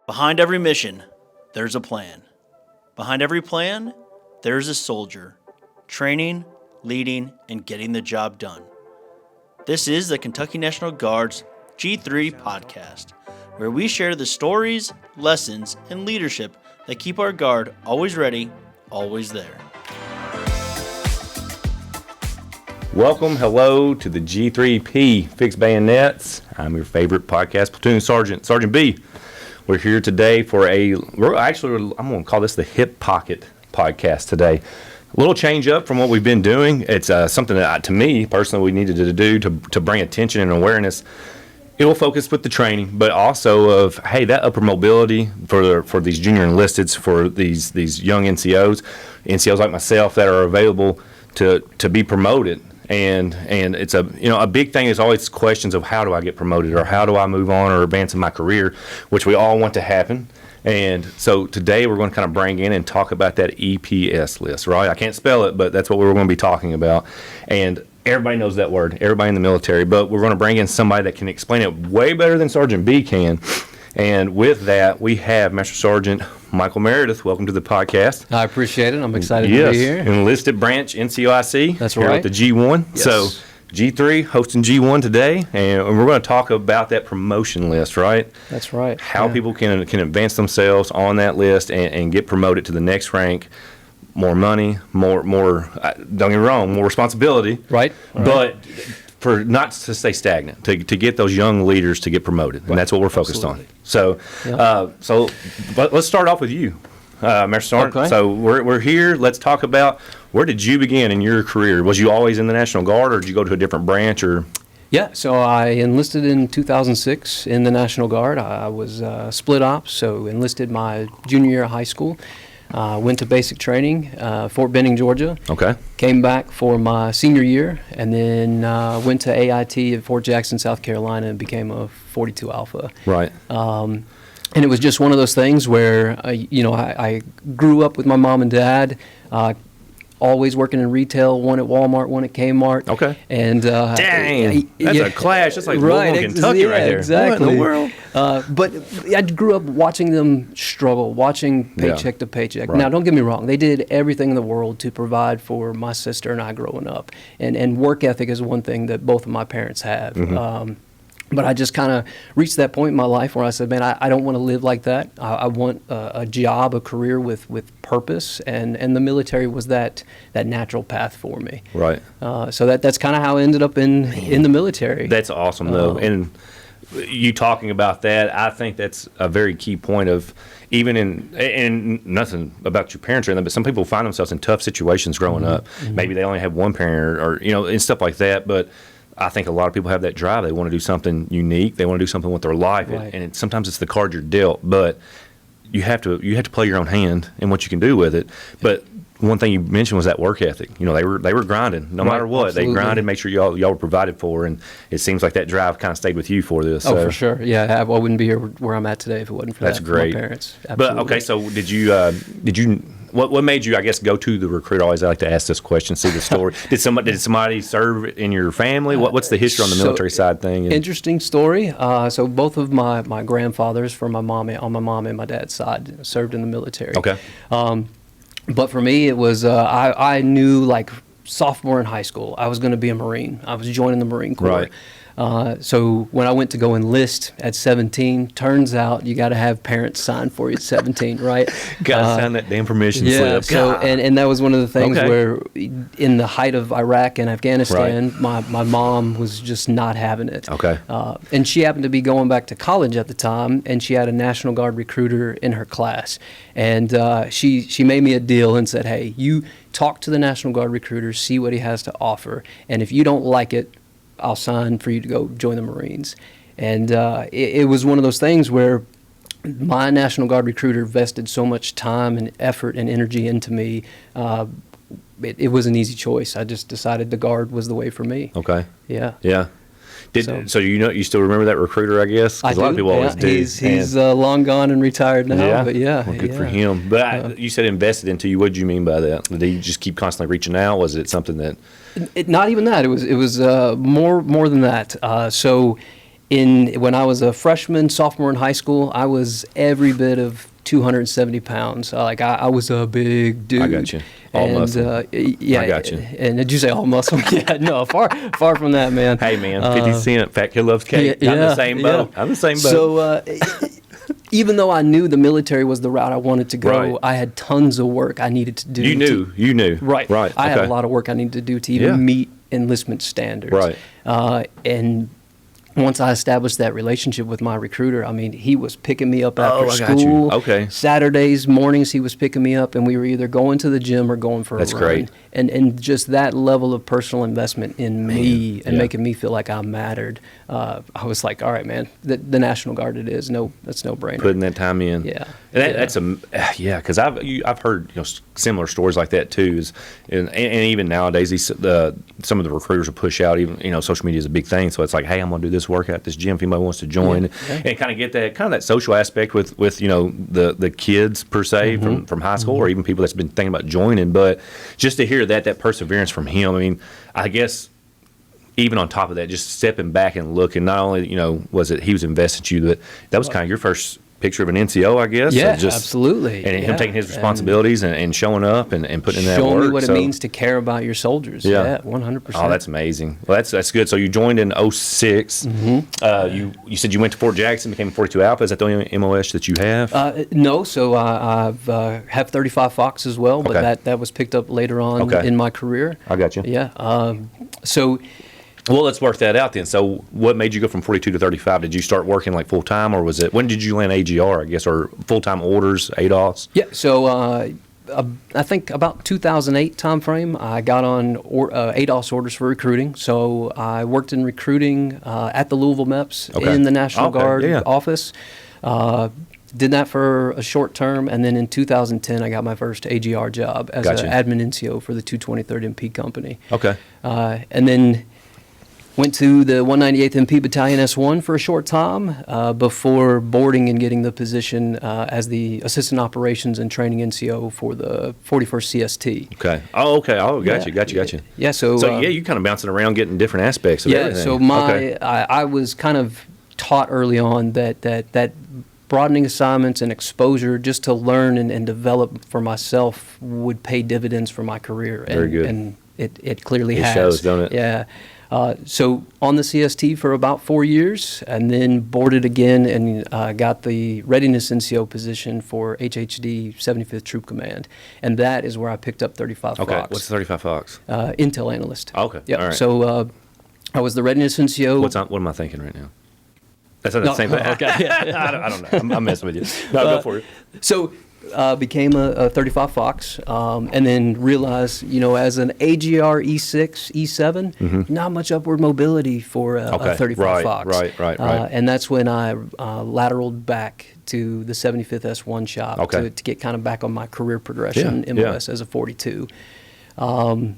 Behind every mission, there's a plan. Behind every plan, there's a soldier, training, leading, and getting the job done. This is the Kentucky National Guard's G3 Podcast, where we share the stories, lessons, and leadership that keep our Guard always ready, always there. Welcome, hello to the G3P Fix Bayonets. I'm your favorite podcast platoon sergeant, Sergeant B. We're here today for I'm going to call this the Hip Pocket Podcast today. A little change up from what we've been doing. It's something that, to me, personally, we needed to do to bring attention and awareness. It will focus with the training, but also of, hey, that upper mobility for these junior enlisteds, for these young NCOs like myself that are available to be promoted. And it's a big thing is always questions of how do I get promoted or how do I move on or advance in my career, which we all want to happen. And so today we're going to kind of bring in and talk about that EPS list, right? I can't spell it, but that's what we're going to be talking about. And everybody knows that word, everybody in the military, but we're going to bring in somebody that can explain it way better than Sergeant B can. And with that, we have Master Sgt. Michael Meredith. Welcome to the podcast. I appreciate it. I'm excited to be here. Enlisted Branch NCOIC. That's here right. With the G1. Yes. So G3 hosting G1 today, and we're going to talk about that promotion list, right? That's right. How people can advance themselves on that list and get promoted to the next rank. More money, more. Don't get me wrong, more responsibility. Right. But for not to stay stagnant, to get those young leaders to get promoted, and that's what we're focused on. So, but let's start off with you, Master Sergeant. Okay. So we're here. Let's talk about where did you begin in your career? Was you always in the National Guard, or did you go to a different branch? Or Yeah, so I enlisted in 2006 in the National Guard. I was split ops, so enlisted my junior year of high school. Went to basic training, Fort Benning, Georgia. Okay. Came back for my senior year, and then went to AIT at Fort Jackson, South Carolina, and became a 42 Alpha. Right. And it was just one of those things where, I grew up with my mom and dad, always working in retail, one at Walmart, one at Kmart. Okay. And dang, that's a clash. That's like right, Louisville, Kentucky right there. Exactly. What in the world? But I grew up watching them struggle, watching paycheck to paycheck. Right. Now, don't get me wrong. They did everything in the world to provide for my sister and I growing up. And work ethic is one thing that both of my parents have. Mm-hmm. But I just kind of reached that point in my life where I said, man, I don't want to live like that. I want a job, a career with purpose, and the military was that natural path for me. Right. So that's kind of how I ended up in the military. That's awesome, though. And you talking about that, I think that's a very key point of even in nothing about your parents or anything, but some people find themselves in tough situations growing up. Mm-hmm. Maybe they only have one parent or and stuff like that, but I think a lot of people have that drive. They want to do something unique. They want to do something with their life, right. and sometimes it's the card you're dealt. But you have to play your own hand and what you can do with it. But one thing you mentioned was that work ethic. They were grinding no matter what. Absolutely. They grinded, make sure y'all were provided for, and it seems like that drive kind of stayed with you for this. Oh, for sure. Yeah, I wouldn't be here where I'm at today if it wasn't for that's that. great. For my parents. Absolutely. But okay, so did you? What made you, I guess, go to the recruiter? I always like to ask this question, see the story. Did somebody serve in your family? What's the history on the military side thing? Interesting story. So both of my grandfathers on my mom and my dad's side served in the military. Okay. But for me, it was I knew like sophomore in high school I was going to be a Marine. I was joining the Marine Corps. Right. So when I went to go enlist at 17, turns out you got to have parents sign for you at 17, right? Got to sign that damn permission slip. So and that was one of the things where in the height of Iraq and Afghanistan, my mom was just not having it. Okay. And she happened to be going back to college at the time, and she had a National Guard recruiter in her class. And she made me a deal and said, hey, you talk to the National Guard recruiter, see what he has to offer, and if you don't like it, I'll sign for you to go join the Marines. And it was one of those things where my National Guard recruiter vested so much time and effort and energy into me. It was an easy choice. I just decided the Guard was the way for me. Okay. Yeah. Yeah. So you still remember that recruiter, I guess? I do. A lot of people always do. He's long gone and retired now. Yeah. But yeah. Well, good for him. But you said invested into you. What did you mean by that? Did you just keep constantly reaching out? Was it something that? Not even that. It was more than that. So When I was a freshman, sophomore in high school, I was every bit of 270 pounds. I was a big dude. I got you. All muscle. Yeah. I got you. And did you say all muscle? Yeah, no, far from that, man. Hey, man, 50 Cent, Fat Kid Loves Cake. I'm the same boat. I'm the same boat. So even though I knew the military was the route I wanted to go, Right. I had tons of work I needed to do. You knew. Right. I had a lot of work I needed to do to even meet enlistment standards. Right. And once I established that relationship with my recruiter, I mean, he was picking me up after I got you. school. Okay. Saturdays, mornings, he was picking me up, and we were either going to the gym or going for That's a run. great. And just that level of personal investment in me and yeah. making me feel like I mattered. I was like, all right, man, the National Guard it is. That's no brainer. Putting that time in. Yeah. And that's because I've heard similar stories like that too. And even nowadays, some of the recruiters will push out. Even social media is a big thing, so it's like, hey, I'm gonna do this workout at this gym if anybody wants to join, and kind of get that social aspect with the kids per se from high school or even people that's been thinking about joining. But just to hear that perseverance from him, I mean, I guess. Even on top of that, just stepping back and looking, not only, was it he was invested in you, but that was kind of your first picture of an NCO, I guess. Yeah, absolutely. And him taking his responsibilities and showing up and putting in that work. Showing me what it means to care about your soldiers. Yeah, 100%. Oh, that's amazing. Well, that's good. So you joined in 06. You said you went to Fort Jackson, became a 42 Alpha. Is that the only MOS that you have? No, so I've have 35 Fox as well, but that was picked up later on in my career. I got you. Yeah. So... Well, let's work that out then. So what made you go from 42 to 35? Did you start working like full-time, or was it, when did you land AGR, I guess, or full-time orders, ADOS? Yeah, so I think about 2008 timeframe, I got on ADOS orders for recruiting. So I worked in recruiting at the Louisville MEPS in the National Guard office. Did that for a short term, and then in 2010, I got my first AGR job as an admin NCO for the 223rd MP Company. Okay. And then... went to the 198th MP Battalion S1 for a short time before boarding and getting the position as the Assistant Operations and Training NCO for the 41st CST. Okay. Oh, okay. Oh, got you. Yeah, so you kind of bouncing around getting different aspects of everything. So I was kind of taught early on that broadening assignments and exposure just to learn and develop for myself would pay dividends for my career. Very good. And it clearly has. It shows, don't it? Yeah. So on the CST for about 4 years, and then boarded again and got the Readiness NCO position for HHD 75th Troop Command. And that is where I picked up 35 Fox. Okay, what's 35 Fox? Intel Analyst. Okay, yep. All right. So I was the Readiness NCO. What am I thinking right now? That's not the same thing. Okay. I don't know. I'm messing with you. No, go for it. So... became a 35 Fox, and then realized, as an AGR E6, E7, not much upward mobility for a 35 Fox. Right. And that's when I lateraled back to the 75th S1 shop to get kind of back on my career progression MOS as a 42. And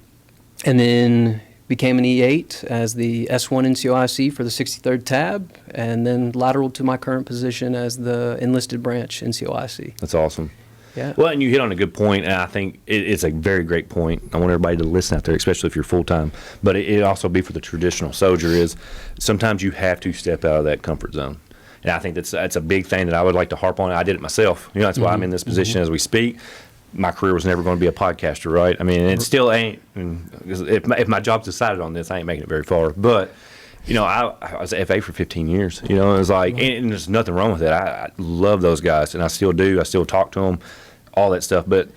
then became an E8 as the S1 NCOIC for the 63rd Tab, and then lateraled to my current position as the Enlisted Branch NCOIC. That's awesome. Yeah. Well, and you hit on a good point, and I think it's a very great point. I want everybody to listen out there, especially if you're full-time. But it also be for the traditional soldier is sometimes you have to step out of that comfort zone. And I think that's a big thing that I would like to harp on. I did it myself. That's why I'm in this position as we speak. My career was never going to be a podcaster, right? I mean, it still ain't. If my job's decided on this, I ain't making it very far. But, I was an FA for 15 years. It was like, and there's nothing wrong with it. I love those guys, and I still do. I still talk to them, all that stuff. But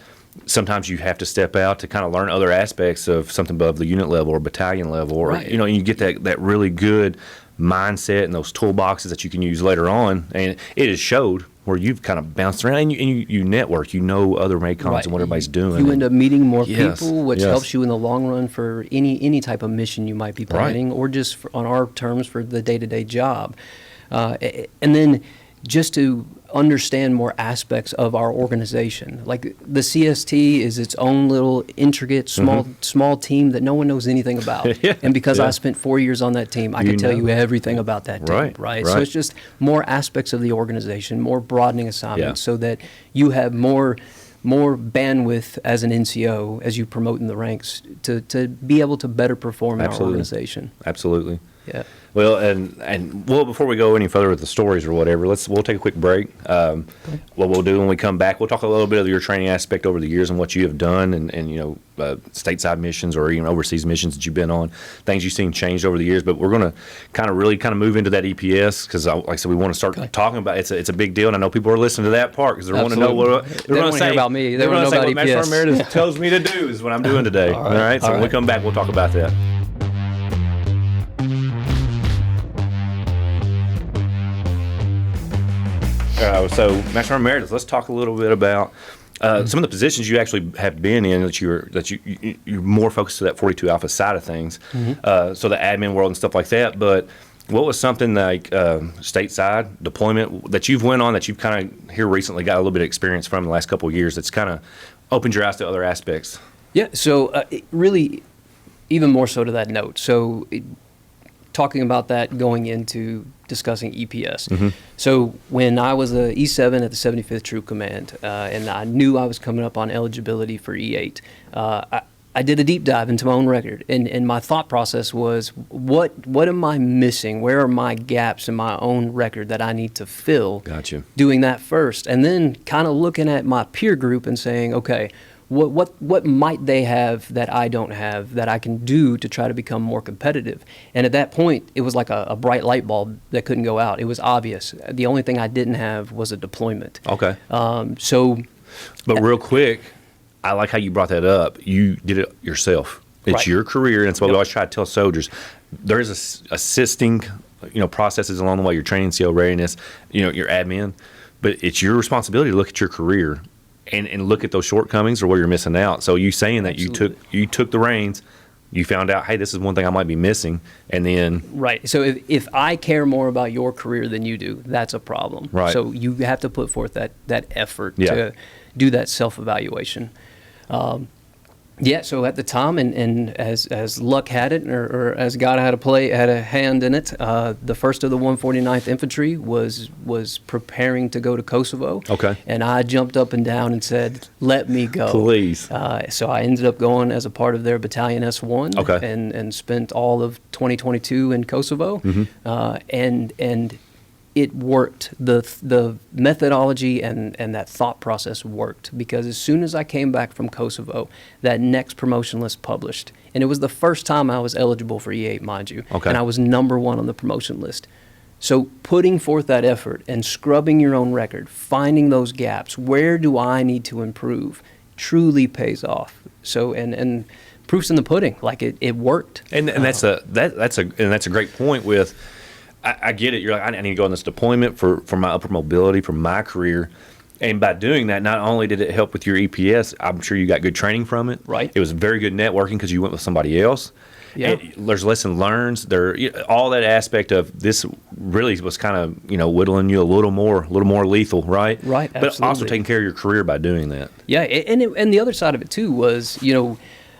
sometimes you have to step out to kind of learn other aspects of something above the unit level or battalion level, or and you get that really good mindset and those toolboxes that you can use later on. And it has showed where you've kind of bounced around and you network, other MACONs and what everybody's doing. You end up meeting more people, which helps you in the long run for any type of mission you might be planning, or just on our terms for the day-to-day job. And then just to understand more aspects of our organization. Like the CST is its own little intricate, small team that no one knows anything about. And because I spent 4 years on that team, I can tell you everything about that team, right? So it's just more aspects of the organization, more broadening assignments so that you have more bandwidth as an NCO as you promote in the ranks to be able to better perform in our organization. Absolutely. Yeah. Well, and well, before we go any further with the stories or whatever, we'll take a quick break. What we'll do when we come back, we'll talk a little bit of your training aspect over the years and what you have done, and stateside missions or even overseas missions that you've been on, things you've seen changed over the years. But we're going to kind of move into that EPS because, like I said, we want to start talking about it's a big deal, and I know people are listening to that part because they want to know what they want to say about me. They want to know about what EPS. Master Meredith tells me to do is what I'm doing today. All right. So when we come back, we'll talk about that. So, Master Meredith, let's talk a little bit about some of the positions you actually have been in that you're more focused to that 42 Alpha side of things. So the admin world and stuff like that. But what was something like stateside deployment that you've went on that you've kind of here recently got a little bit of experience from the last couple of years that's kind of opened your eyes to other aspects? Yeah. So really, even more so to that note. So talking about that going into discussing EPS. So when I was a E7 at the 75th Troop Command, and I knew I was coming up on eligibility for E8, I did a deep dive into my own record, and my thought process was, what am I missing? Where are my gaps in my own record that I need to fill? Gotcha. Doing that first, and then kind of looking at my peer group and saying, okay, what might they have that I don't have that I can do to try to become more competitive? And at that point, it was like a bright light bulb that couldn't go out. It was obvious. The only thing I didn't have was a deployment. Okay. But real quick, I like how you brought that up. You did it yourself. It's right. Your career, and so we always try to tell soldiers there is assisting, processes along the way. Your training, CO readiness, your admin, but it's your responsibility to look at your career and look at those shortcomings or where you're missing out. So you saying that Absolutely. you took the reins, you found out, hey, this is one thing I might be missing, and then right. So if I care more about your career than you do, that's a problem. Right. So you have to put forth that effort to do that self-evaluation. So at the time, and as luck had it, or as God had a hand in it, the first of the 149th Infantry was preparing to go to Kosovo. Okay. And I jumped up and down and said, "Let me go, please." So I ended up going as a part of their Battalion S1. Okay. And spent all of 2022 in Kosovo. And it worked. The methodology and that thought process worked, because as soon as I came back from Kosovo, that next promotion list published. And it was the first time I was eligible for E8, mind you. Okay. And I was number 1 on the promotion list. So putting forth that effort and scrubbing your own record, finding those gaps, where do I need to improve, truly pays off. So and proof's in the pudding. Like it worked. And that's a great point with. I get it. You're like, I need to go on this deployment for my upper mobility, for my career. And by doing that, not only did it help with your EPS, I'm sure you got good training from it. Right. It was very good networking because you went with somebody else. Yeah. There's lesson learns. All that aspect of this really was kind of, whittling you a little more lethal, right? Right, But absolutely. also taking care of your career by doing that. Yeah, and the other side of it too was,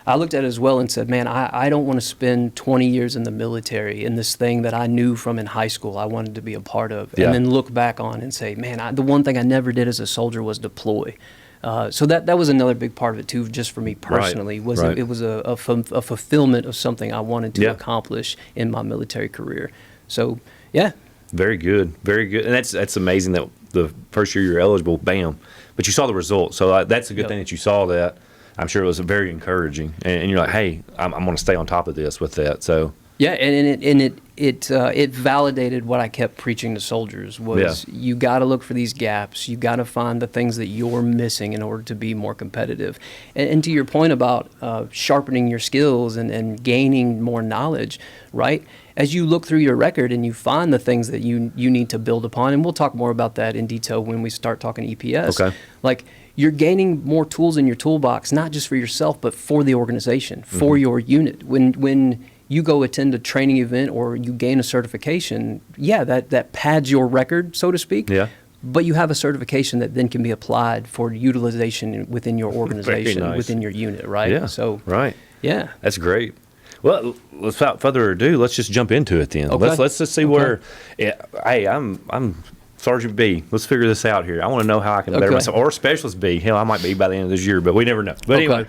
I looked at it as well and said, man, I don't want to spend 20 years in the military in this thing that I knew from in high school I wanted to be a part of, and then look back on and say, man, the one thing I never did as a soldier was deploy. So that was another big part of it too, just for me personally. Right. It was a fulfillment of something I wanted to accomplish in my military career. So yeah. Very good, very good, and that's amazing that the first year you're eligible, bam, but you saw the results. So that's a good thing that you saw that. I'm sure it was very encouraging, and you're like, hey, I'm going to stay on top of this with that. So yeah, and it validated what I kept preaching to soldiers was you got to look for these gaps. You got to find the things that you're missing in order to be more competitive. And to your point about sharpening your skills and gaining more knowledge, right? As you look through your record and you find the things that you need to build upon, and we'll talk more about that in detail when we start talking EPS. Okay. Like, you're gaining more tools in your toolbox, not just for yourself, but for the organization, for your unit. When you go attend a training event or you gain a certification, that pads your record, so to speak. Yeah. But you have a certification that then can be applied for utilization within your organization, within your unit, right? Yeah. So right. Yeah. That's great. Well, without further ado, let's just jump into it then. Okay. Let's just see where. Yeah, hey, I'm Sergeant B, let's figure this out here. I want to know how I can better myself. Or Specialist B. Hell, I might be by the end of this year, but we never know. But anyway,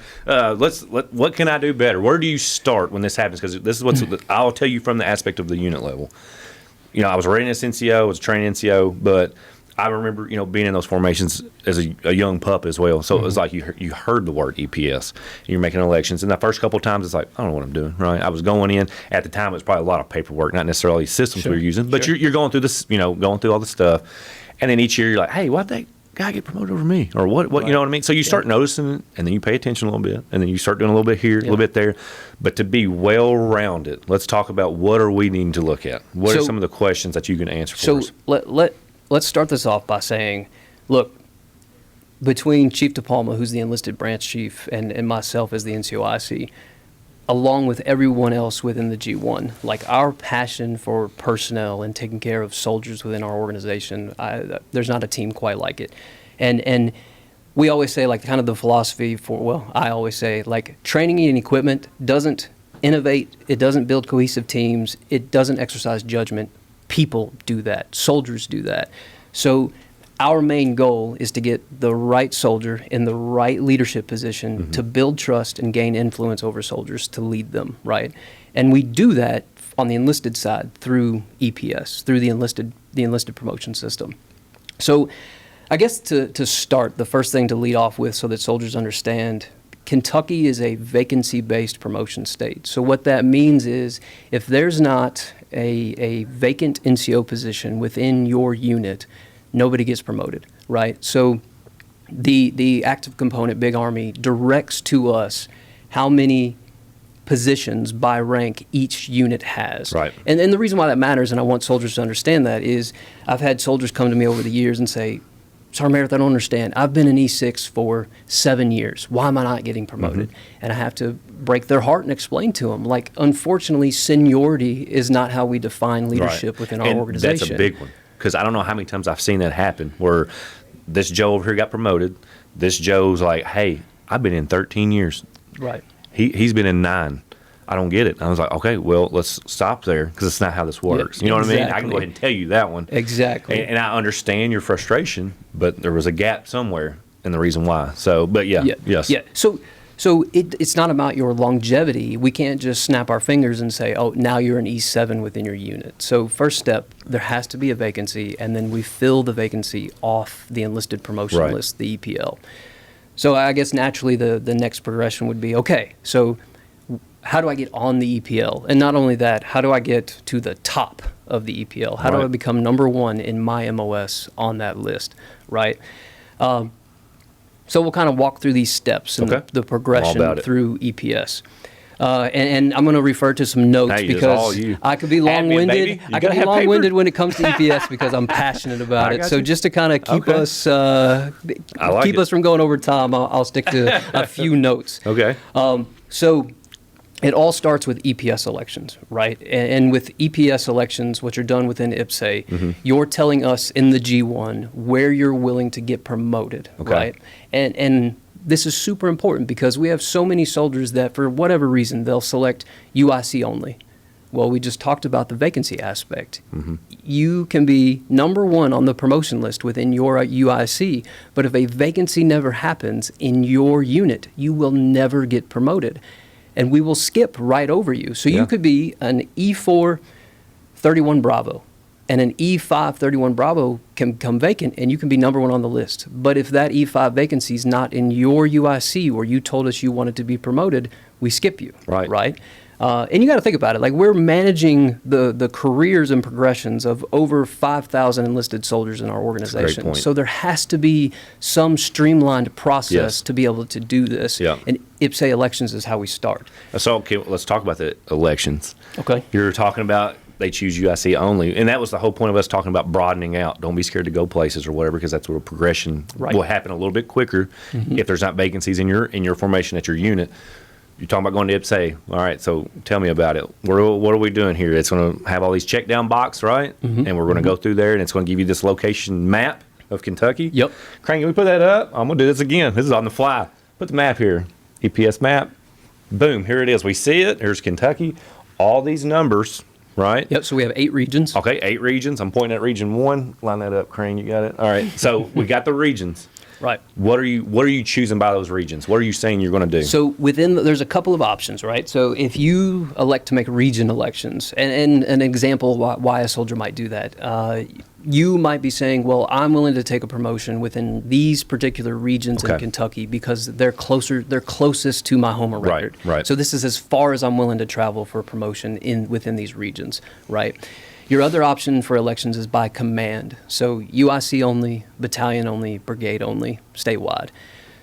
what can I do better? Where do you start when this happens? Because this is I'll tell you from the aspect of the unit level. I was rated as NCO, I was a trained NCO, but I remember, being in those formations as a young pup as well. So it was like you heard the word EPS. And you're making elections. And the first couple of times, it's like, I don't know what I'm doing, right? I was going in. At the time, it was probably a lot of paperwork, not necessarily systems we were using. But you're going through this, going through all the stuff. And then each year, you're like, hey, why'd that guy get promoted over me? Or what right. You know what I mean? So you start noticing, and then you pay attention a little bit. And then you start doing a little bit here, a little bit there. But to be well-rounded, let's talk about what are we needing to look at? What are some of the questions that you can answer for us? Let's start this off by saying, look, between Chief DePalma, who's the enlisted branch chief, and myself as the NCOIC, along with everyone else within the G1, like our passion for personnel and taking care of soldiers within our organization, there's not a team quite like it. And we always say, like, kind of the philosophy I always say, like, training and equipment doesn't innovate, it doesn't build cohesive teams, it doesn't exercise judgment. People do that. Soldiers do that. So our main goal is to get the right soldier in the right leadership position to build trust and gain influence over soldiers to lead them, right? And we do that on the enlisted side through EPS, through the Enlisted Promotion System. So I guess to start, the first thing to lead off with so that soldiers understand, Kentucky is a vacancy-based promotion state. So what that means is if there's not a vacant NCO position within your unit, nobody gets promoted, right? So the active component, Big Army, directs to us how many positions by rank each unit has. Right. And the reason why that matters, and I want soldiers to understand that, is I've had soldiers come to me over the years and say, Sergeant Meredith, I don't understand. I've been an E6 for 7 years. Why am I not getting promoted? And I have to break their heart and explain to them, like, unfortunately, seniority is not how we define leadership within our organization. That's a big one, because I don't know how many times I've seen that happen, where this Joe over here got promoted. This Joe's like, hey, I've been in 13 years. Right. He's been in 9. I don't get it. I was like, okay, well, let's stop there, because it's not how this works. You know what I mean? I can go ahead and tell you that one. Exactly. And I understand your frustration, but there was a gap somewhere in the reason why. So, but yes. Yeah. So it's not about your longevity. We can't just snap our fingers and say, oh, now you're an E7 within your unit. So first step, there has to be a vacancy, and then we fill the vacancy off the enlisted promotion list, the EPL. So I guess naturally the next progression would be, okay, so how do I get on the EPL? And not only that, how do I get to the top of the EPL? How do I become number 1 in my MOS on that list, right? So we'll kind of walk through these steps and the progression through EPS. And I'm going to refer to some notes because I could be long-winded. I could be long-winded when it comes to EPS because I'm passionate about it. So just to kind of keep us keep us from going over time, I'll stick to a few notes. Okay. So it all starts with EPS elections, right? And with EPS elections, which are done within IPSA, you're telling us in the G1 where you're willing to get promoted, right? And this is super important because we have so many soldiers that for whatever reason, they'll select UIC only. Well, we just talked about the vacancy aspect. You can be number 1 on the promotion list within your UIC, but if a vacancy never happens in your unit, you will never get promoted. And we will skip right over you. So you could be an E4 31 Bravo, and an E5 31 Bravo can become vacant, and you can be number 1 on the list. But if that E5 vacancy is not in your UIC where you told us you wanted to be promoted, we skip you, right? And you got to think about it. Like, we're managing the careers and progressions of over 5,000 enlisted soldiers in our organization. So there has to be some streamlined process to be able to do this. And IPSA elections is how we start. So, okay, let's talk about the elections. Okay. You're talking about they choose UIC only, and that was the whole point of us talking about broadening out. Don't be scared to go places or whatever, because that's where progression will happen a little bit quicker if there's not vacancies in your formation at your unit. You're talking about going to IPSA. All right, so tell me about it. What are we doing here? It's going to have all these check down box, right? And we're going to go through there, and it's going to give you this location map of Kentucky. Crank, can we put that up? I'm going to do this again. This is on the fly. Put the map here. EPS map. Boom, here it is. We see it. Here's Kentucky. All these numbers right? Yep. So we have 8 regions. Okay, 8 regions. I'm pointing at region 1. Line that up, Crane. You got it. All right. So we got the regions. Right. What are you choosing by those regions? What are you saying you're going to do? So there's a couple of options, right? So if you elect to make region elections, and an example why a soldier might do that, you might be saying, well, I'm willing to take a promotion within these particular regions in Kentucky because they're closest to my home of record. Right. So this is as far as I'm willing to travel for a promotion within these regions, right? Your other option for elections is by command. So UIC only, battalion only, brigade only, statewide.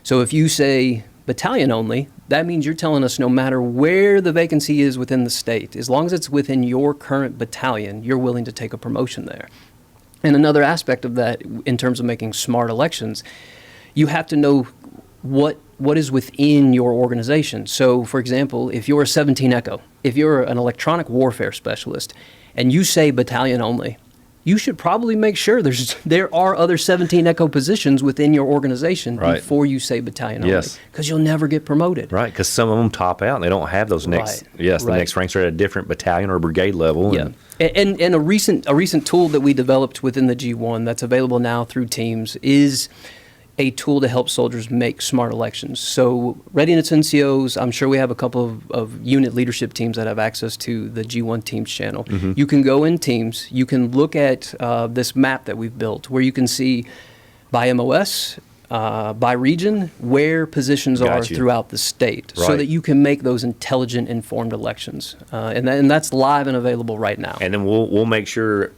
So if you say battalion only, that means you're telling us no matter where the vacancy is within the state, as long as it's within your current battalion, you're willing to take a promotion there. And another aspect of that, in terms of making smart elections, you have to know what is within your organization. So, for example, if you're a 17 Echo, if you're an electronic warfare specialist, and you say battalion only, you should probably make sure there are other 17 Echo positions within your organization before you say battalion only, because you'll never get promoted. Right, because some of them top out and they don't have those next. The next ranks are at a different battalion or brigade level. Yeah, and a recent tool that we developed within the G1 that's available now through Teams is a tool to help soldiers make smart elections. So readiness NCOs, I'm sure we have a couple of unit leadership teams that have access to the G1 Teams channel. Mm-hmm. You can go in Teams, you can look at this map that we've built where you can see by MOS, by region, where positions are throughout the state, so that you can make those intelligent, informed elections. And that's live and available right now. And then we'll make sure,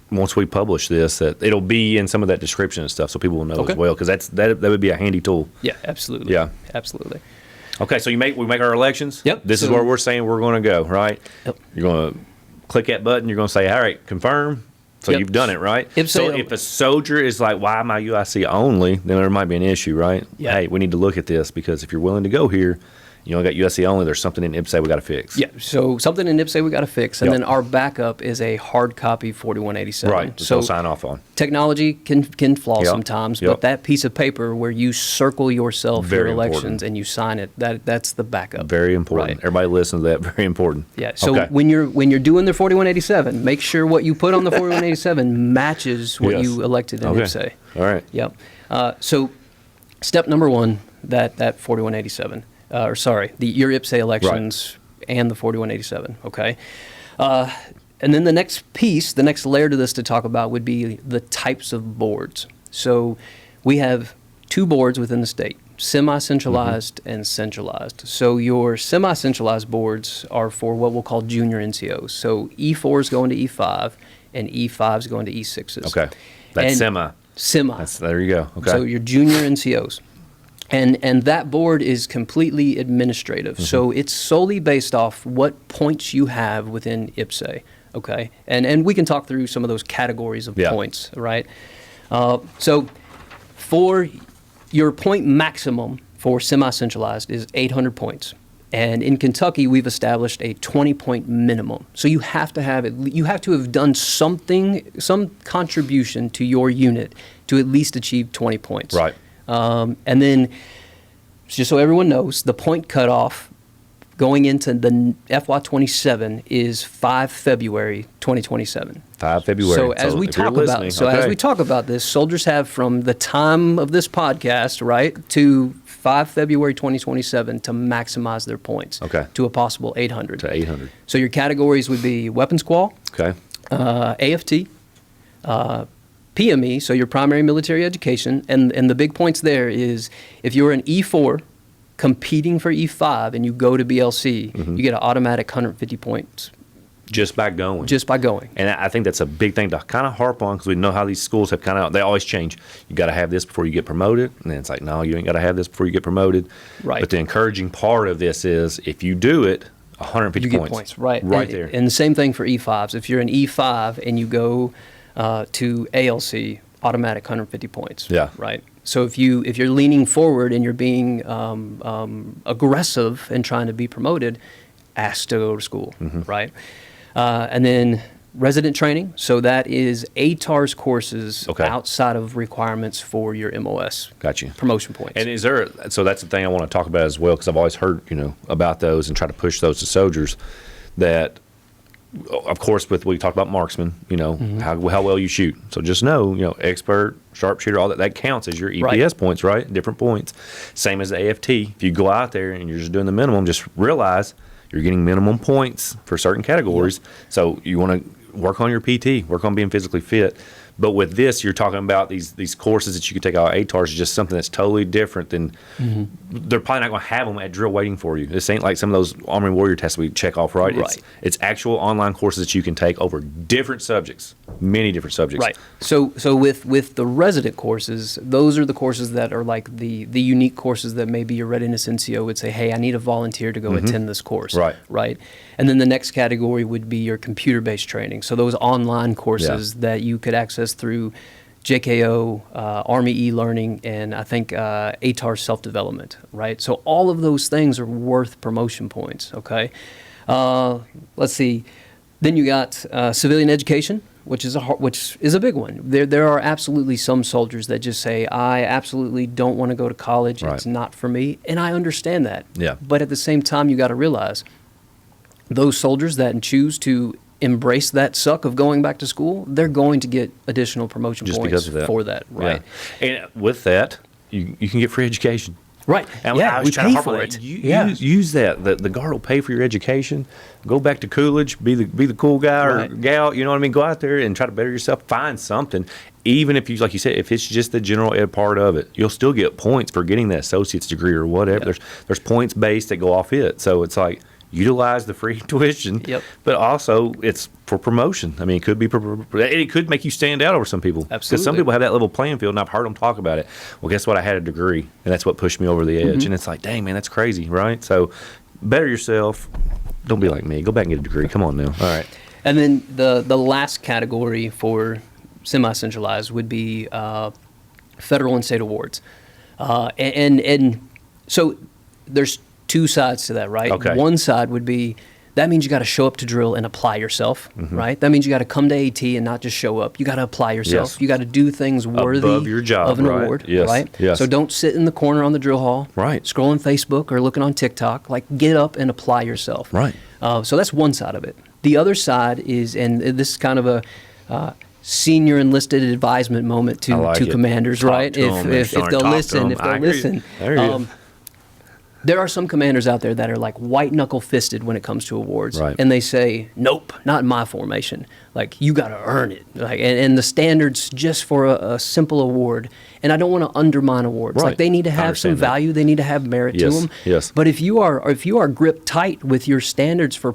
once we publish this, that it'll be in some of that description and stuff, so people will know as well, because that would be a handy tool. Yeah, absolutely. Yeah, absolutely. Okay, so we make our elections. Yep. This is where we're saying we're going to go, right? Yep. You're going to click that button. You're going to say, all right, confirm. So you've done it, right? So if a soldier is like, why am I UIC only? Then there might be an issue, right? Yeah. Hey, we need to look at this, because if you're willing to go here, you only got USC only, there's something in IPSA we got to fix. Yeah, so something in IPSA we got to fix, and then our backup is a hard copy 4187. Right, so sign off on. Technology can flaw sometimes, but that piece of paper where you circle yourself for elections and you sign it, that's the backup. Very important. Right. Everybody listen to that, very important. Yeah, so when you're doing the 4187, make sure what you put on the 4187 matches what you elected in IPSA. All right. Yep. So step number 1, that 4187. Your IPSA elections and the 4187, okay? And then the next piece, the next layer to this to talk about would be the types of boards. So we have 2 boards within the state, semi-centralized and centralized. So your semi-centralized boards are for what we'll call junior NCOs. So E4 is going to E5 and E5 is going to E6s. Okay, that's semi. There you go, okay. So your junior NCOs. And that board is completely administrative. Mm-hmm. So it's solely based off what points you have within IPSA, okay? And we can talk through some of those categories of points, right? So for your point maximum for semi-centralized is 800 points. And in Kentucky, we've established a 20-point minimum. So you have to have done something, some contribution to your unit to at least achieve 20 points. Right. And then, just so everyone knows, the point cutoff going into the FY27 is 5 February 2027. 5 February. So as we talk about this, soldiers have from the time of this podcast, right, to 5 February 2027 to maximize their points. Okay. To a possible 800. To 800. So your categories would be weapons qual. Okay. AFT. PME, so your primary military education, and the big points there is if you're an E4 competing for E5 and you go to BLC, you get an automatic 150 points. Just by going. And I think that's a big thing to kind of harp on, because we know how these schools have they always change. You got to have this before you get promoted. And then it's like, no, you ain't got to have this before you get promoted. Right. But the encouraging part of this is if you do it, 150 you points. Get points. Right. Right there. And the same thing for E5s. If you're an E5 and you go to ALC, automatic 150 points. Yeah. Right. So if you're leaning forward and you're being aggressive and trying to be promoted, ask to go to school. Mm-hmm. Right. And then resident training. So that is ATARS courses outside of requirements for your MOS. Got you. Promotion points. And so that's the thing I want to talk about as well, because I've always heard, about those and try to push those to soldiers, that of course, with we talked about marksman, how well you shoot. So just know, expert, sharpshooter, all that counts as your EPS points, right? Different points. Same as the AFT. If you go out there and you're just doing the minimum, just realize you're getting minimum points for certain categories. So you want to work on your PT, work on being physically fit. But with this, you're talking about these courses that you could take out ATARs is just something that's totally different than they're probably not going to have them at drill waiting for you. This ain't like some of those Army Warrior tests we check off, right? It's actual online courses that you can take over different subjects, many different subjects. Right. So with the resident courses, those are the courses that are like the unique courses that maybe your readiness NCO would say, hey, I need a volunteer to go attend this course. Right. And then the next category would be your computer-based training. So those online courses that you could access through JKO, Army e-learning, and I think ATAR self-development, right? So all of those things are worth promotion points, okay? Let's see. Then you got civilian education, which is a big one. There are absolutely some soldiers that just say, I absolutely don't want to go to college. It's not for me. And I understand that. Yeah. But at the same time, you got to realize those soldiers that choose to embrace that suck of going back to school, they're going to get additional promotion just points for that, right? Yeah. And with that, you can get free education. Right. And we pay for it. Use that. The Guard will pay for your education. Go back to Coolidge, be the cool guy or gal, you know what I mean? Go out there and try to better yourself. Find something. Even if you, like you said, if it's just the general ed part of it, you'll still get points for getting that associate's degree or whatever. There's points based that go off it. So it's like, utilize the free tuition, but also it's for promotion. I mean, it could be, it could make you stand out over some people. Absolutely. Because some people have that level playing field, and I've heard them talk about it. Well, guess what? I had a degree, and that's what pushed me over the edge. And it's like, dang, man, that's crazy, right? So better yourself. Don't be like me. Go back and get a degree. Come on now. All right. And then the last category for semi-centralized would be federal and state awards. And so there's two sides to that, right? Okay. One side would be, that means you got to show up to drill and apply yourself, right? That means you got to come to AT and not just show up. You got to apply yourself. You got to do things worthy above your job, of an award, right? Yes. So don't sit in the corner on the drill hall, scrolling Facebook or looking on TikTok. Like, get up and apply yourself. Right. So that's one side of it. The other side is, and this is kind of a senior enlisted advisement moment to commanders, right? If they'll listen, there are some commanders out there that are like white knuckle fisted when it comes to awards, and they say, "Nope, not in my formation. Like, you got to earn it." Like, and the standards just for a simple award. And I don't want to undermine awards. Like, they need to have some value. They need to have merit to them. Yes. But if you are gripped tight with your standards for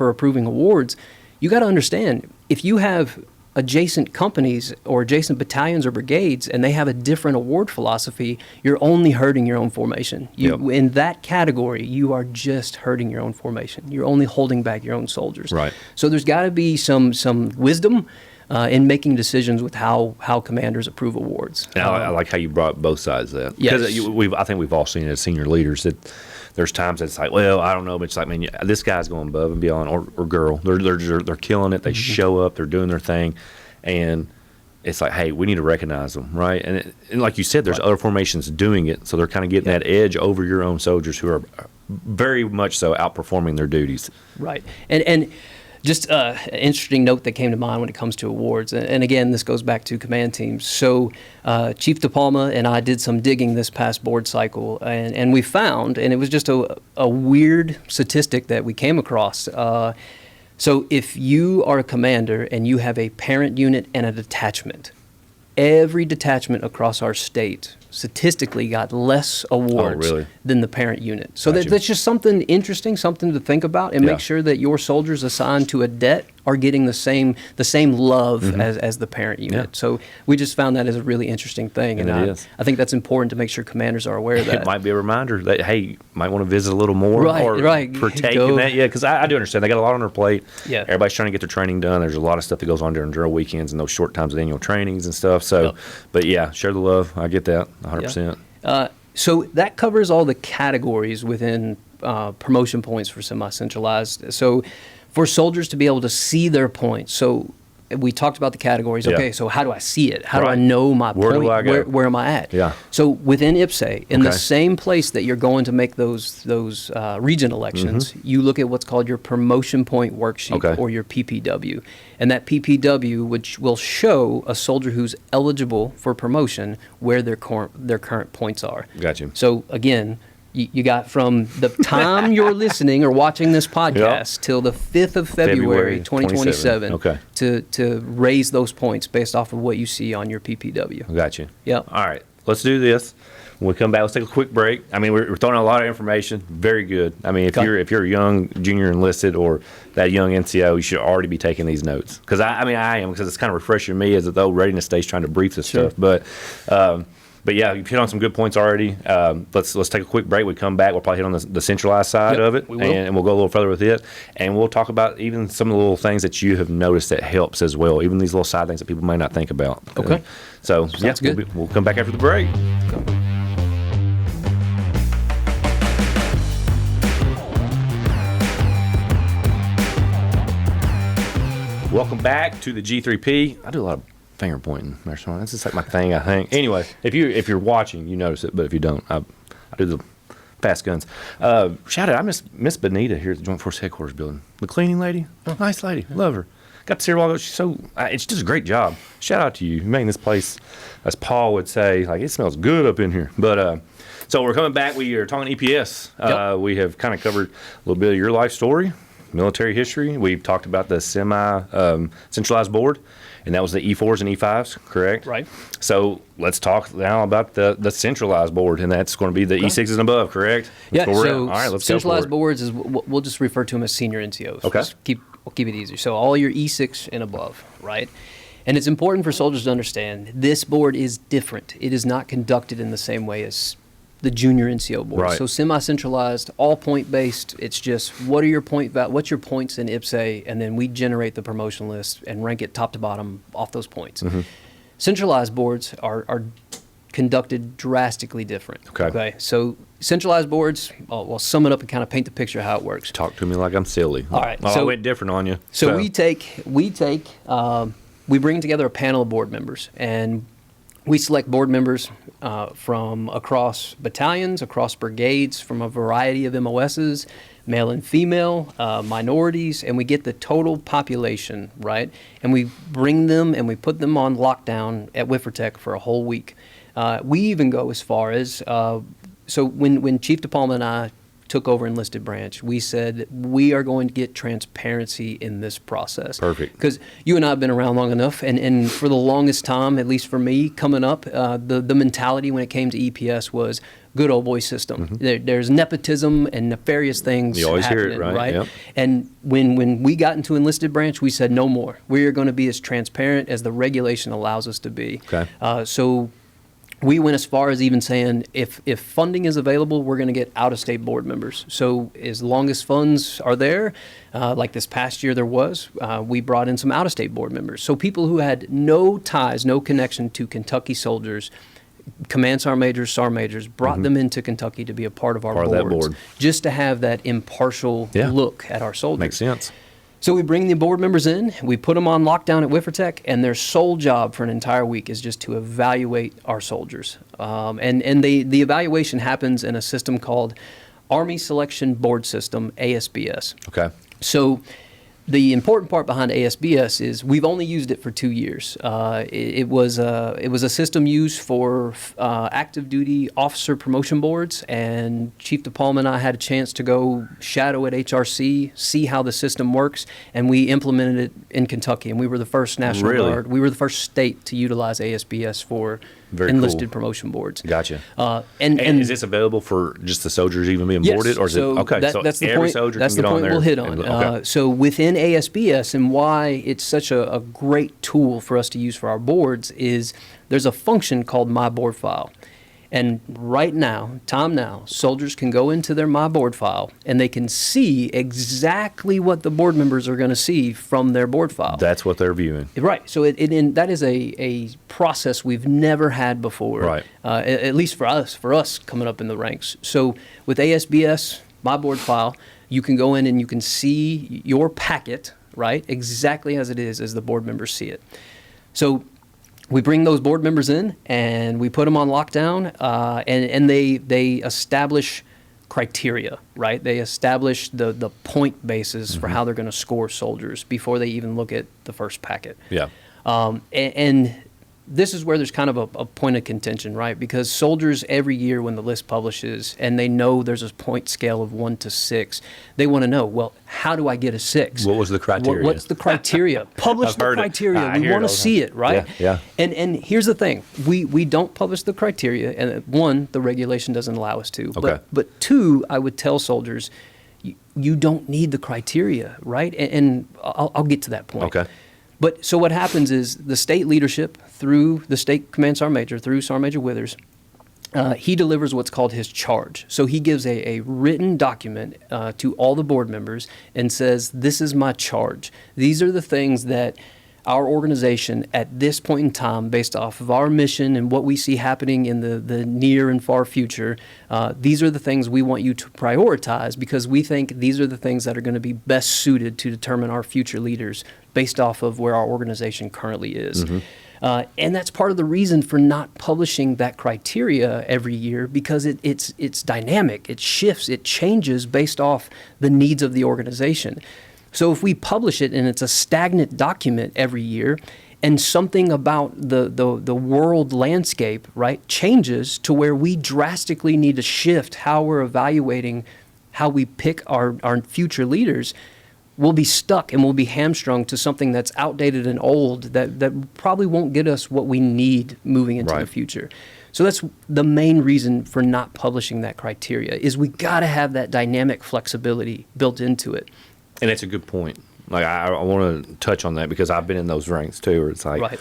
approving awards, you got to understand, if you have adjacent companies or adjacent battalions or brigades and they have a different award philosophy, you're only hurting your own formation. In that category, you are just hurting your own formation. You're only holding back your own soldiers. Right. So there's got to be some wisdom in making decisions with how commanders approve awards. And I like how you brought both sides of that. Because I think we've all seen it as senior leaders that there's times that it's like, well, I don't know, but it's like, man, this guy's going above and beyond, or girl, they're killing it. They show up, they're doing their thing, and it's like, hey, we need to recognize them, right? And like you said, there's other formations doing it, so they're kind of getting that edge over your own soldiers who are very much so outperforming their duties. Right, and just an interesting note that came to mind when it comes to awards, and again, this goes back to command teams. So Chief De Palma and I did some digging this past board cycle, and we found, and it was just a weird statistic that we came across. So if you are a commander and you have a parent unit and a detachment, every detachment across our state statistically got less awards than the parent unit. So that's just something interesting, something to think about, and make sure that your soldiers assigned to a det are getting the same love as the parent unit. So we just found that as a really interesting thing, and I think that's important to make sure commanders are aware of that. It might be a reminder that, hey, you might want to visit a little more or partake in that. Yeah, because I do understand. They got a lot on their plate. Yeah. Everybody's trying to get their training done. There's a lot of stuff that goes on during drill weekends and those short times of annual trainings and stuff. So, but yeah, share the love. I get that 100%. So that covers all the categories within promotion points for semi-centralized. So for soldiers to be able to see their points. So we talked about the categories. Yeah. Okay, so how do I see it? How do I Right. know my Where point? do I go? Where am I at? Yeah. So within IPSA, in the Okay. same place that you're going to make those region elections, you look at what's called your promotion point worksheet, Okay. or your PPW. And that PPW, which will show a soldier who's eligible for promotion, where their current points are. Got you. So again, you got from the time you're listening or watching this podcast till the 5th of February 2027 Okay. to raise those points based off of what you see on your PPW. Got you. Yep. All right, let's do this. When we come back, let's take a quick break. I mean, we're throwing out a lot of information. Very good. I mean, Okay. if you're a young junior enlisted or that young NCO, you should already be taking these notes. Because I am, because it's kind of refreshing me as the old readiness stage trying to brief this Sure. stuff. But yeah, you've hit on some good points already. Let's take a quick break. We come back. We'll probably hit on the centralized side Yep, of it, we will. and we'll go a little further with it. And we'll talk about even some of the little things that you have noticed that helps as well. Even these little side things that people may not think about. Okay. So yeah, good. we'll come back after the break. Welcome back to the G3P. I do a lot of finger pointing, Master Sgt. That's just like my thing, I think. Anyway, if you're watching, you notice it, but if you don't, I do the fast guns. Shout out, I miss Benita here at the Joint Force Headquarters building. The cleaning lady, nice lady, love her. Got to see her a while ago. She's it's just a great job. Shout out to you. You're making this place, as Paul would say, like, it smells good up in here. But so we're coming back. We are talking EPS. Yep. We have kind of covered a little bit of your life story, military history. We've talked about the semi-centralized board, and that was the E4s and E5s, correct? Right. So let's talk now about the centralized board, and that's going to be the E6s and above, correct? Yeah, That's where we're at. so All right, let's go centralized for it. boards is we'll just refer to them as senior NCOs. Okay. Just we'll keep it easy. So all your E6 and above, right? And it's important for soldiers to understand this board is different. It is not conducted in the same way as the junior NCO board. Right. So semi-centralized, all point-based. It's just what's your points in IPSA, and then we generate the promotion list and rank it top to bottom off those points. Mm-hmm. Centralized boards are conducted drastically different. Okay. So centralized boards, we'll sum it up and kind of paint the picture of how it works. Talk to me like I'm silly. All right, Oh, I so- went different on you. So we bring together a panel of board members, and we select board members from across battalions, across brigades, from a variety of MOSs, male and female, minorities, and we get the total population, right? And we bring them and we put them on lockdown at Wiffertech for a whole week. We even go as far as, so when Chief DePalma and I took over Enlisted Branch, we said we are going to get transparency in this process. Perfect. Because you and I have been around long enough, and for the longest time, at least for me, coming up, the mentality when it came to EPS was good old boy system. There's nepotism and nefarious things You always hear happening, it, right? Yep. And when we got into Enlisted Branch, we said no more. We are going to be as transparent as the regulation allows us to be. Okay. So we went as far as even saying if funding is available, we're going to get out-of-state board members. So as long as funds are there, like this past year there was, we brought in some out-of-state board members. So people who had no ties, no connection to Kentucky soldiers, command sergeant majors, sergeant majors, brought them into Kentucky to be a part of our Part of that boards, board. just to have that impartial Yeah. look at our soldiers. Makes sense. So we bring the board members in, we put them on lockdown at Wiffertech, and their sole job for an entire week is just to evaluate our soldiers. And the evaluation happens in a system called Army Selection Board System, ASBS. Okay. So the important part behind ASBS is we've only used it for 2 years. It was a system used for active duty officer promotion boards, and Chief DePalma and I had a chance to go shadow at HRC, see how the system works, and we implemented it in Kentucky. And we were the first National Really? Guard. We were the first state to utilize ASBS for Very enlisted cool. promotion boards. Gotcha. And is this available for just the soldiers even being Yes, boarded, or is so it okay? that- so that's the every point. soldier That's can the get on point there. we'll hit on. Okay. So within ASBS, and why it's such a great tool for us to use for our boards is there's a function called My Board File. And right now, soldiers can go into their My Board File and they can see exactly what the board members are going to see from their board file. That's what they're viewing. Right. So that is a process we've never had before. Right. At least for us coming up in the ranks. So with ASBS, My Board File, you can go in and you can see your packet right? Exactly as it is as the board members see it. So we bring those board members in and we put them on lockdown, and they establish criteria, right? They establish the point basis for how they're going to score soldiers before they even look at the first packet. Yeah. And this is where there's kind of a point of contention, right? Because soldiers every year when the list publishes and they know there's a point scale of 1 to 6, they want to know, well, how do I get a 6? What was the criteria? What's the criteria? Publish the criteria. We want to see it, right? Yeah. And here's the thing. We don't publish the criteria. And one, the regulation doesn't allow us to. Okay. But two, I would tell soldiers, you don't need the criteria, right? And I'll get to that point. Okay. But so what happens is the state leadership, through the state command sergeant major, through Sergeant Major Withers, he delivers what's called his charge. So he gives a written document to all the board members and says, this is my charge. These are the things that our organization at this point in time, based off of our mission and what we see happening in the near and far future, these are the things we want you to prioritize because we think these are the things that are going to be best suited to determine our future leaders based off of where our organization currently is. And that's part of the reason for not publishing that criteria every year because it's dynamic, it shifts, it changes based off the needs of the organization. So if we publish it and it's a stagnant document every year and something about the world landscape, right, changes to where we drastically need to shift how we're evaluating how we pick our future leaders, we'll be stuck and we'll be hamstrung to something that's outdated and old that probably won't get us what we need moving into the future. So that's the main reason for not publishing that criteria is we got to have that dynamic flexibility built into it. And it's a good point. Like I want to touch on that because I've been in those ranks too, where it's like,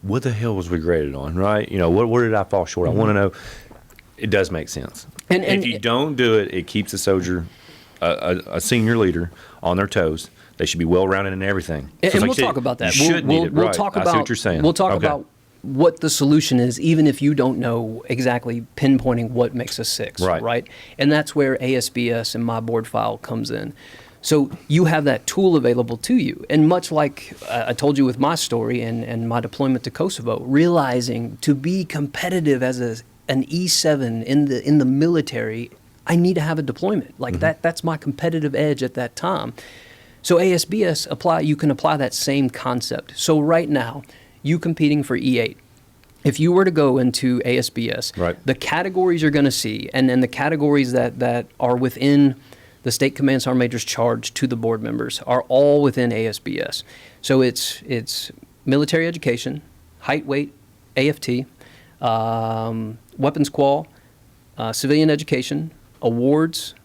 what the hell was we graded on, right? You know, where did I fall short? I want to know. It does make sense. And if you don't do it, it keeps a soldier, a senior leader, on their toes. They should be well-rounded in everything. And we'll talk about that. We'll talk about. I see what you're saying. We'll talk about what the solution is, even if you don't know exactly pinpointing what makes a 6, right? And that's where ASBS and my board file comes in. So you have that tool available to you. And much like I told you with my story and my deployment to Kosovo, realizing to be competitive as an E7 in the military, I need to have a deployment. Like that's my competitive edge at that time. So ASBS, you can apply that same concept. So right now, you competing for E8, if you were to go into ASBS, the categories you're going to see, and then the categories that are within the State Command Sergeant Major's charge to the board members are all within ASBS. So it's military education, height, weight, AFT, weapons qual, civilian education, awards,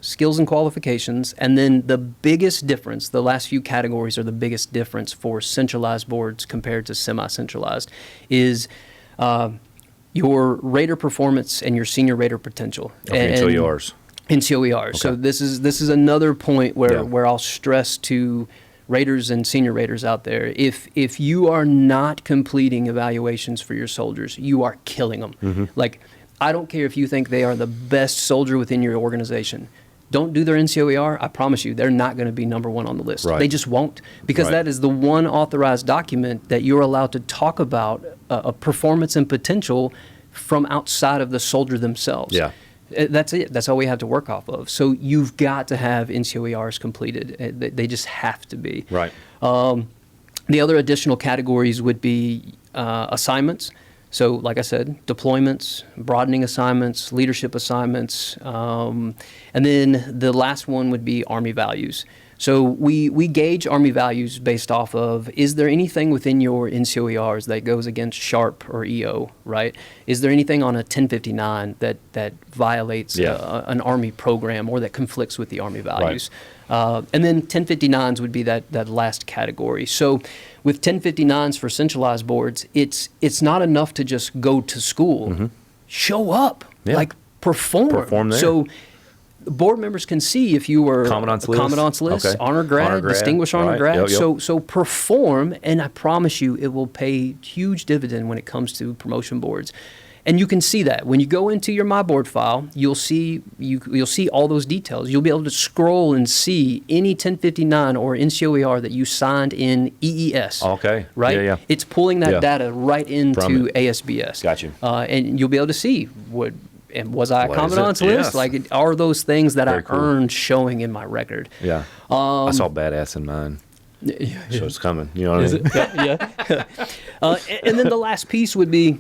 skills and qualifications, and then the biggest difference, the last few categories are the biggest difference for centralized boards compared to semi-centralized, is your rater performance and your senior rater potential. NCOERs. NCOERs. Okay. So this is another point where I'll stress to raters and senior raters out there, if you are not completing evaluations for your soldiers, you are killing them. Like, I don't care if you think they are the best soldier within your organization. Don't do their NCOER. I promise you, they're not going to be number 1 on the list. They just won't, because that is the one authorized document that you're allowed to talk about a performance and potential from outside of the soldier themselves. That's it. That's all we have to work off of. So you've got to have NCOERs completed. They just have to be. The other additional categories would be assignments. So like I said, deployments, broadening assignments, leadership assignments, and then the last one would be Army values. So we gauge Army values based off of, is there anything within your NCOERs that goes against SHARP or EO, right? Is there anything on a 1059 that violates an Army program or that conflicts with the Army values? And then 1059s would be that last category. So with 1059s for centralized boards, it's not enough to just go to school. Show up, like perform. Perform there. So board members can see if you were Commandant's list, okay. honor grad, distinguished honor right. grad. Yep. So perform, and I promise you, it will pay huge dividend when it comes to promotion boards. And you can see that when you go into your My Board file, you'll see all those details. You'll be able to scroll and see any 1059 or NCOER that you signed in EES. Okay. Right? Yeah. It's pulling that Yeah. data right into ASBS. Got you. And you'll be able to see was I a What is commandant's it? list? Yes. Like, are those things that Very I cool. earned showing in my record? Yeah. I saw badass in mine. So it's coming. You know what I mean? Yeah. And then the last piece would be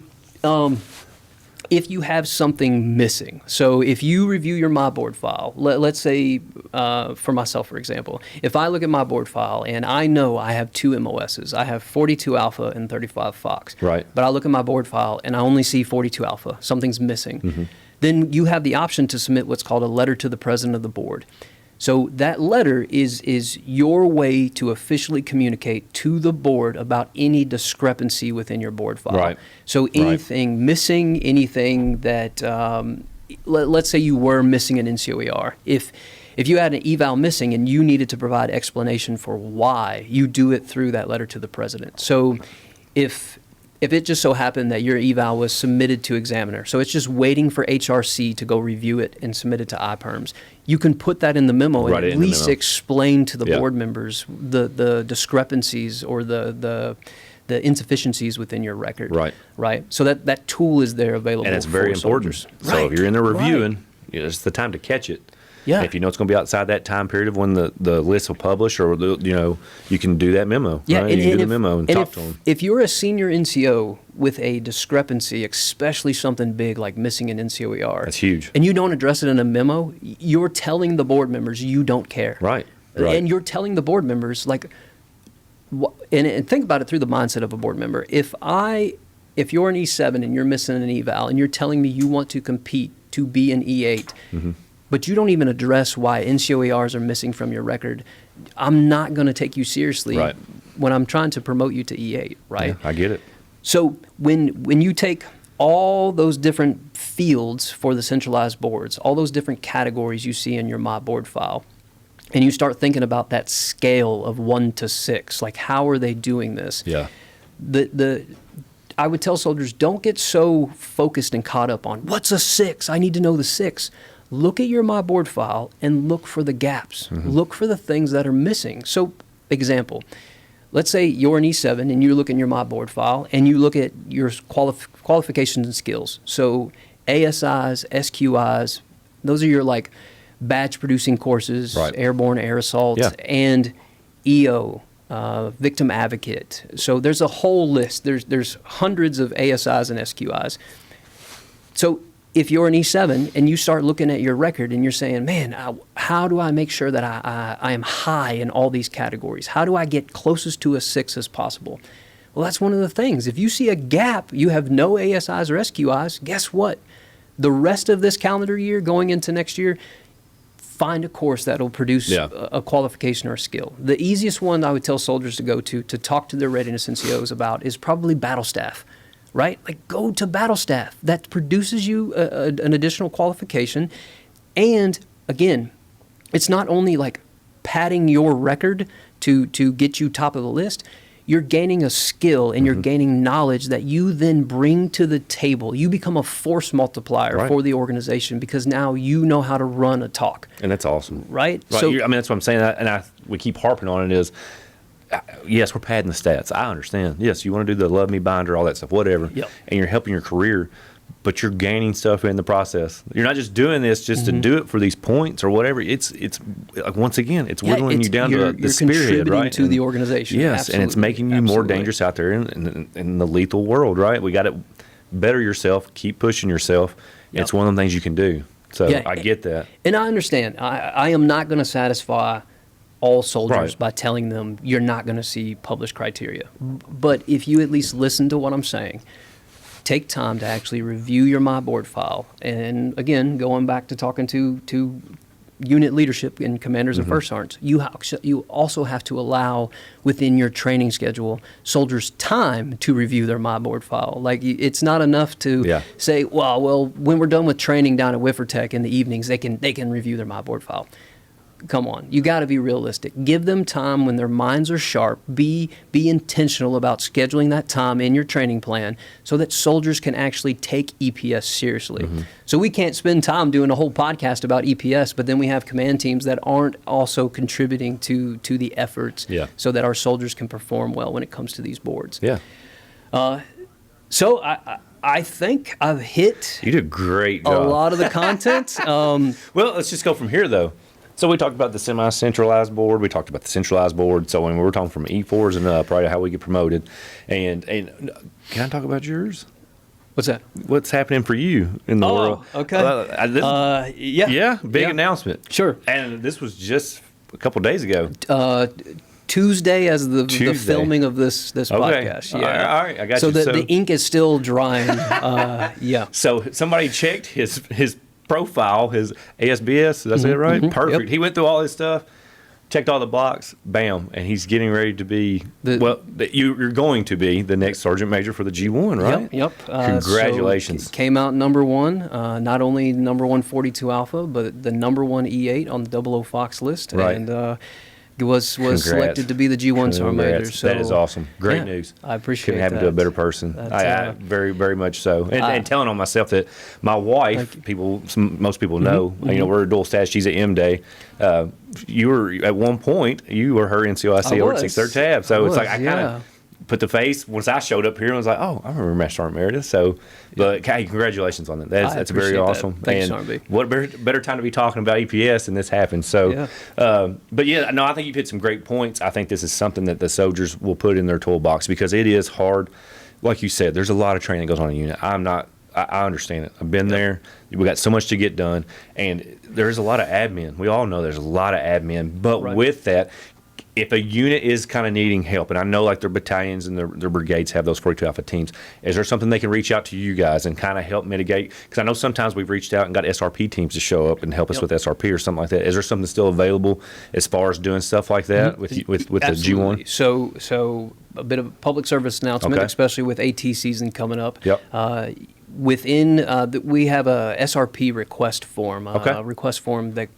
if you have something missing. So if you review your My Board file, let's say for myself, for example, if I look at my board file and I know I have 2 MOSs, I have 42 Alpha and 35 Fox. Right. But I look at my board file and I only see 42 Alpha, something's missing. Mm-hmm. Then you have the option to submit what's called a letter to the president of the board. So that letter is your way to officially communicate to the board about any discrepancy within your board file. Right. So anything missing, anything that, let's say you were missing an NCOER. If you had an eval missing and you needed to provide explanation for why, you do it through that letter to the president. So if it just so happened that your eval was submitted to examiner, so it's just waiting for HRC to go review it and submit it to IPERMS, you can put that in the memo and at least explain to the board members the discrepancies or the insufficiencies within your record. Right. So that tool is there available. And it's very important. So if you're in there reviewing, it's the time to catch it. Yeah. And if you know it's going to be outside that time period of when the list will publish, or you can do that memo. Yeah, right? You can do the memo and talk to them. If you're a senior NCO with a discrepancy, especially something big like missing an NCOER, That's huge. and you don't address it in a memo, you're telling the board members you don't care. Right. And you're telling the board members, like, and think about it through the mindset of a board member. If you're an E7 and you're missing an eval and you're telling me you want to compete to be an E8, but you don't even address why NCOERs are missing from your record, I'm not going to take you seriously when I'm trying to promote you to E8, right? Yeah, I get it. So when you take all those different fields for the centralized boards, all those different categories you see in your My Board file, and you start thinking about that scale of 1 to 6, like how are they doing this? Yeah. I would tell soldiers, don't get so focused and caught up on what's a 6? I need to know the 6. Look at your My Board file and look for the gaps. Look for the things that are missing. So, example, let's say you're an E7 and you look in your My Board file and you look at your qualifications and skills. So, ASIs, SQIs, those are your like badge producing courses, airborne air assault, and EO. Victim advocate. So there's a whole list. There's hundreds of ASIs and SQIs. So if you're an E7 and you start looking at your record and you're saying, man, how do I make sure that I am high in all these categories? How do I get closest to a 6 as possible? Well, that's one of the things. If you see a gap, you have no ASIs or SQIs, guess what? The rest of this calendar year going into next year, find a course that will produce a qualification or a skill. The easiest one I would tell soldiers to go to talk to their readiness NCOs about is probably battle staff, right? Like go to battle staff. That produces you an additional qualification. And again, it's not only like padding your record to get you top of the list. You're gaining a skill and you're gaining knowledge that you then bring to the table. You become a force multiplier for the organization because now you know how to run a talk. And that's awesome. Right? So, I mean, that's what I'm saying. And we keep harping on it is, yes, we're padding the stats. I understand. Yes, you want to do the Love Me binder, all that stuff, whatever. Yep. And you're helping your career, but you're gaining stuff in the process. You're not just doing this just to do it for these points or whatever. It's like, once again, it's whittling you down to the spearhead, right? To the organization. Yes, Absolutely. and it's making you more dangerous out there in the lethal world, right? We got to better yourself, keep pushing yourself. Yep. It's one of the things you can do. So I get that. And I understand. I am not going to satisfy all soldiers by telling them you're not going to see published criteria. But if you at least listen to what I'm saying, take time to actually review your My Board file. And again, going back to talking to unit leadership and commanders and first sergeants, you also have to allow within your training schedule soldiers time to review their My Board file. Like, it's not enough to say, well, when we're done with training down at Wiffertech in the evenings, they can review their My Board file. Come on, you got to be realistic. Give them time when their minds are sharp. Be intentional about scheduling that time in your training plan so that soldiers can actually take EPS seriously. So we can't spend time doing a whole podcast about EPS, but then we have command teams that aren't also contributing to the efforts so that our soldiers can perform well when it comes to these boards. So I think I've hit You did a great job. a lot of the content. Well, let's just go from here, though. So we talked about the semi-centralized board. We talked about the centralized board. So when we were talking from E4s and up, right, how we get promoted. And can I talk about yours? What's that? What's happening for you in the world? Okay. Yeah, big announcement. Sure. And this was just a couple days ago. Tuesday as the Tuesday. filming of this podcast. Yeah. All right, I got so you. The ink is still drying. So somebody checked his profile, his ASBS, did I say it right? Perfect. Yep. He went through all his stuff, checked all the box, bam, and he's getting ready to be, you're going to be the next Sergeant Major for the G1, right? Yep. Congratulations. So came out number one, not only number 142 Alpha, but the number one E8 on the 00 Fox list. Right. And was selected to be the G1 Sergeant Major. So that is awesome. Great news. I appreciate Couldn't happen that. to a better person. I very, very much so. And telling on myself that my wife, most people know, you know, we're a dual status. She's at M-Day. You were, at one point, you were her NCOIC over at 6th Tab. So it's like I kind of put the face, once I showed up here, and I was like, oh, I remember Master Sgt. Meredith. So, but hey, congratulations on that. That's very awesome. Thanks, and Sergeant B. what better time to be talking about EPS than this happened. So, but yeah, no, I think you've hit some great points. I think this is something that the soldiers will put in their toolbox because it is hard. Like you said, there's a lot of training that goes on in a unit. I understand it. I've been there. We got so much to get done, and there's a lot of admin. We all know there's a lot of admin, but with that, if a unit is kind of needing help, and I know like their battalions and their brigades have those 42 Alpha teams, is there something they can reach out to you guys and kind of help mitigate? Because I know sometimes we've reached out and got SRP teams to show up and help us with SRP or something like that. Is there something still available as far as doing stuff like that with the G1? So a bit of a public service announcement, especially with AT season coming up. Within we have a SRP request form, request form that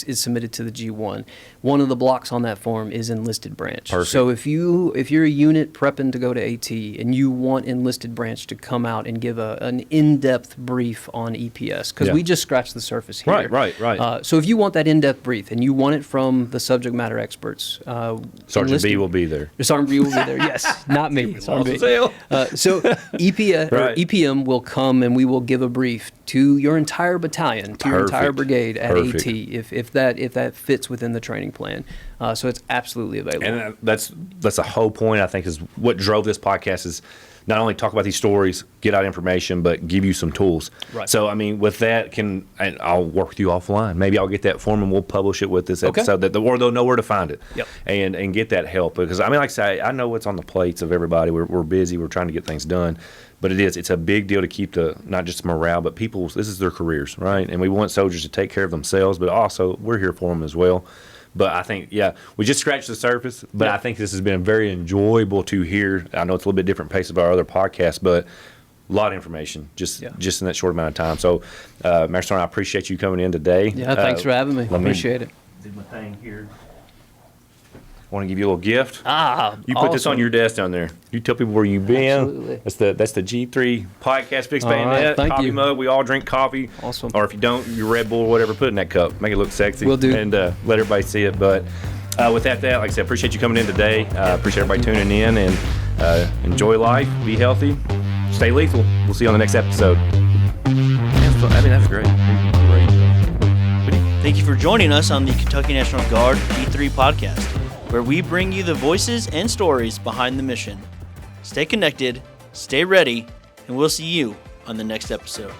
is submitted to the G1. One of the blocks on that form is Enlisted Branch. Perfect. So if you're a unit prepping to go to AT and you want Enlisted Branch to come out and give an in-depth brief on EPS, because we just scratched the surface here. Right. So if you want that in-depth brief and you want it from the subject matter experts, Sergeant B will be there. Sergeant B will be there. Yes, not me. Sergeant B. So EPS or EPM will come and we will give a brief to your entire battalion, to your entire brigade at AT, if that fits within the training plan. So it's absolutely available. And that's the whole point, I think, is what drove this podcast is not only talk about these stories, get out information, but give you some tools. Right. So, I mean, with that, I'll work with you offline. Maybe I'll get that form and we'll publish it with this episode, or they'll know where to find it and get that help. Because, I mean, like I say, I know what's on the plates of everybody. We're busy. We're trying to get things done. But it's a big deal to keep not just morale, but this is their careers, right? And we want soldiers to take care of themselves, but also we're here for them as well. But I think, we just scratched the surface, but I think this has been very enjoyable to hear. I know it's a little bit different pace of our other podcasts, but a lot of information just in that short amount of time. So, Master Sergeant, I appreciate you coming in today. Yeah, thanks for having me. I appreciate it. Do my thing here. Want to give you a little gift. You put awesome. this on your desk down there. You tell people where you've been. Absolutely. That's the G3 Podcast Fix Bayonet coffee mug. We all drink coffee. Awesome. Or if you don't, your Red Bull or whatever, put it in that cup. Make it look sexy. Will do. And let everybody see it. But with that, like I said, appreciate you coming in today. Appreciate everybody tuning in and enjoy life. Be healthy. Stay lethal. We'll see you on the next episode. That was great. Thank you for joining us on the Kentucky National Guard G3 Podcast, where we bring you the voices and stories behind the mission. Stay connected, stay ready, and we'll see you on the next episode.